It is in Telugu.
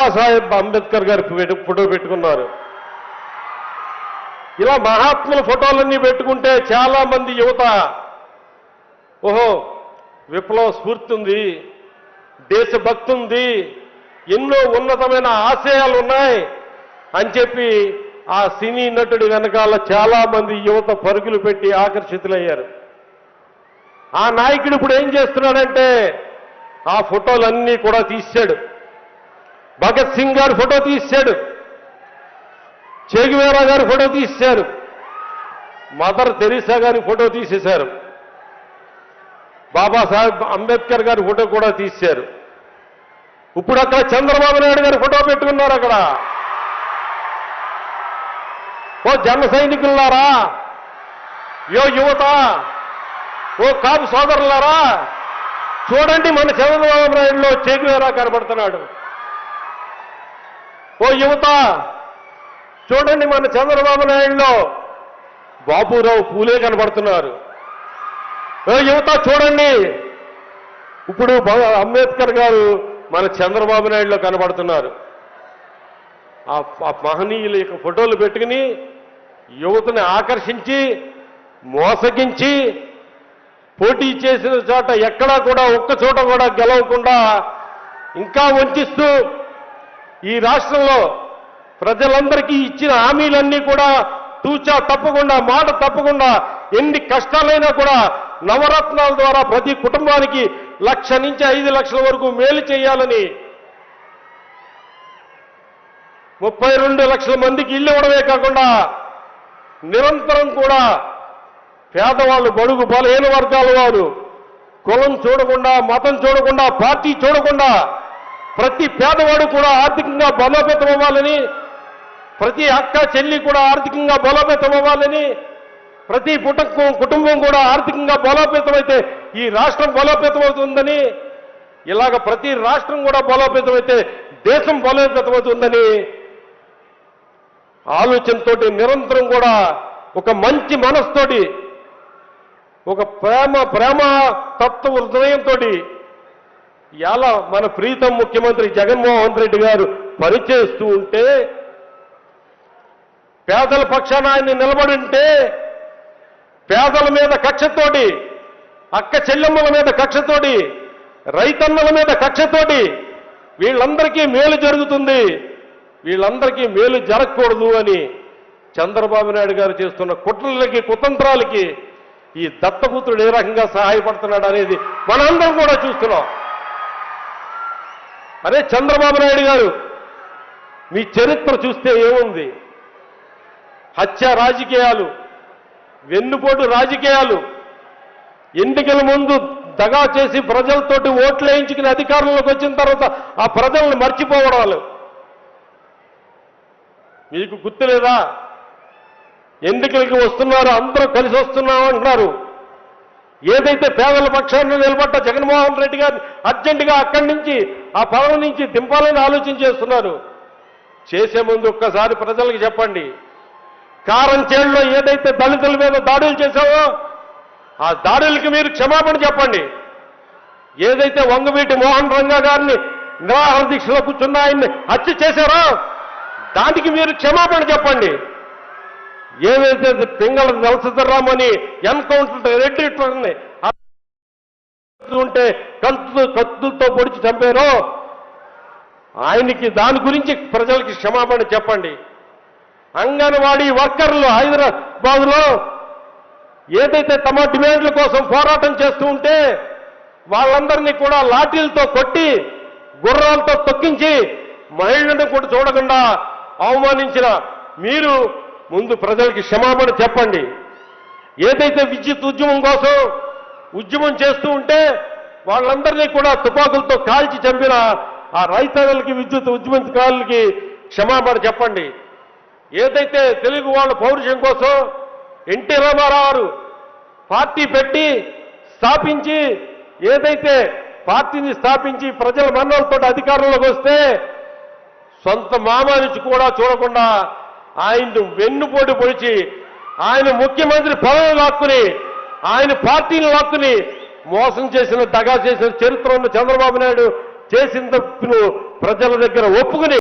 బాబాసాహెబ్ అంబేద్కర్ గారి ఫోటో పెట్టుకున్నారు. ఇలా మహాత్ముల ఫోటోలన్నీ పెట్టుకుంటే చాలా మంది యువత ఓహో విప్లవ స్ఫూర్తి ఉంది, దేశభక్తి ఉంది, ఎన్నో ఉన్నతమైన ఆశయాలు ఉన్నాయి అని చెప్పి ఆ సినీ నటుడి వెనకాల చాలా మంది యువత పరుగులు పెట్టి ఆకర్షితులయ్యారు. ఆ నాయకుడు ఇప్పుడు ఏం చేస్తున్నాడంటే ఆ ఫోటోలన్నీ కూడా తీశాడు. భగత్ సింగ్ గారి ఫోటో తీశాడు, చే గువేరా గారి ఫోటో తీశారు, మదర్ తెరీసా గారి ఫోటో తీసేశారు, బాబాసాహెబ్ అంబేద్కర్ గారి ఫోటో కూడా తీశారు. ఇప్పుడు అక్కడ చంద్రబాబు నాయుడు గారి ఫోటో పెట్టుకున్నారు. అక్కడ ఓ జన సైనికులారా, యో యువత, ఓ కాపు సోదరులారా, చూడండి మన చంద్రబాబు నాయుడులో చే గువేరా కనబడుతున్నాడు. ఓ యువత చూడండి మన చంద్రబాబు నాయుడులో బాబురావు పూలే కనబడుతున్నారు. ఓ యువత చూడండి ఇప్పుడు అంబేద్కర్ గారు మన చంద్రబాబు నాయుడులో కనబడుతున్నారు. ఆ మహనీయుల యొక్క ఫోటోలు పెట్టుకుని యువతని ఆకర్షించి మోసగించి పోటీ చేసిన చోట ఎక్కడా కూడా ఒక్క చోట కూడా గెలవకుండా ఇంకా వంచిస్తూ ఈ రాష్ట్రంలో ప్రజలందరికీ ఇచ్చిన హామీలన్నీ కూడా తూచా తప్పకుండా మాట తప్పకుండా ఎన్ని కష్టాలైనా కూడా నవరత్నాల ద్వారా ప్రతి కుటుంబానికి 1,00,000 నుంచి 5 లక్షల వరకు మేలు చేయాలని 32 లక్షల మందికి ఇల్లు ఇవ్వడమే కాకుండా నిరంతరం కూడా పేదవాళ్ళు, బడుగు బలహీన వర్గాల వారు కులం చూడకుండా, మతం చూడకుండా, పార్టీ చూడకుండా ప్రతి పేదవాడు కూడా ఆర్థికంగా బలోపేతం అవ్వాలని, ప్రతి అక్క చెల్లి కూడా ఆర్థికంగా బలోపేతం అవ్వాలని, ప్రతి కుటుంబం కూడా ఆర్థికంగా బలోపేతం అయితే ఈ రాష్ట్రం బలోపేతం అవుతుందని, ఇలాగ ప్రతి రాష్ట్రం కూడా బలోపేతం అయితే దేశం బలోపేతం అవుతుందని ఆలోచనతోటి నిరంతరం కూడా ఒక మంచి మనస్తోటి, ఒక ప్రేమ తత్వ హృదయంతో ఇలా మన ప్రీతం ముఖ్యమంత్రి జగన్మోహన్ రెడ్డి గారు పనిచేస్తూ ఉంటే, పేదల పక్షాన ఆయన నిలబడి ఉంటే, పేదల మీద కక్షతోటి, అక్క చెల్లెమ్మల మీద కక్షతోటి, రైతన్నల మీద కక్షతోటి వీళ్ళందరికీ మేలు జరుగుతుంది, వీళ్ళందరికీ మేలు జరగకూడదు అని చంద్రబాబు నాయుడు గారు చేస్తున్న కుట్రలకి, కుతంత్రాలకి ఈ దత్తపుత్రుడు ఏ రకంగా సహాయపడుతున్నాడు అనేది మనందరం కూడా చూస్తున్నాం. అరే చంద్రబాబు నాయుడు గారు, మీ చరిత్ర చూస్తే ఏముంది? హత్య రాజకీయాలు, వెన్నుపోటు రాజకీయాలు, ఎన్నికల ముందు దగా చేసి ప్రజలతోటి ఓట్లు వేయించుకుని అధికారంలోకి వచ్చిన తర్వాత ఆ ప్రజలను మర్చిపోవడాలు మీకు గుర్తులేదా? ఎన్నికలకి వస్తున్నారు, అందరూ కలిసి వస్తున్నాం అంటున్నారు. ఏదైతే పేదల పక్షాన్ని నిలబడ్డ జగన్మోహన్ రెడ్డి గారిని అర్జెంటుగా అక్కడి నుంచి ఆ పదవి నుంచి దింపాలని ఆలోచన చేస్తున్నారు. చేసే ముందు ఒక్కసారి ప్రజలకు చెప్పండి, కారంచేడులో ఏదైతే దళితుల మీద దాడులు చేశావో ఆ దాడులకి మీరు క్షమాపణ చెప్పండి. ఏదైతే వంగవీటి మోహన్ రంగా గారిని నిరాహార దీక్షలో కూర్చున్న ఆయన్ని హత్య చేశారో దానికి మీరు క్షమాపణ చెప్పండి. ఏవైతే పింగళ నరసింహరామని ఎన్కౌంటర్ రెడ్డిని ఉంటే కత్తులతో పొడిచి చంపారో ఆయనకి దాని గురించి ప్రజలకి క్షమాపణ చెప్పండి. అంగన్వాడీ వర్కర్లు హైదరాబాద్లో ఏదైతే తమ డిమాండ్ల కోసం పోరాటం చేస్తూ ఉంటే వాళ్ళందరినీ కూడా లాఠీలతో కొట్టి గుర్రాలతో తొక్కించి మహిళలను కూడా చూడకుండా అవమానించిన మీరు ముందు ప్రజలకి క్షమాపణ చెప్పండి. ఏదైతే విద్యుత్ ఉద్యమం కోసం ఉద్యమం చేస్తూ ఉంటే వాళ్ళందరినీ కూడా తుపాకులతో కాల్చి చంపిన ఆ రైతన్నలకి, విద్యుత్ ఉద్యమకారులకి క్షమాపణ చెప్పండి. ఏదైతే తెలుగు వాళ్ళ పౌరుషం కోసం ఎన్టీ రామారావు పార్టీ పెట్టి స్థాపించి, ఏదైతే పార్టీని స్థాపించి ప్రజల మన్నలతో అధికారంలోకి వస్తే సొంత మామానికి కూడా చూడకుండా ఆయన్ను వెన్నుపోటు పొడిచి ఆయన ముఖ్యమంత్రి పదవి లాక్కుని ఆయన పార్టీని లాక్కుని మోసం చేసిన, దగా చేసిన చరిత్ర ఉన్న చంద్రబాబు నాయుడు చేసిన తప్పును ప్రజల దగ్గర ఒప్పుకుని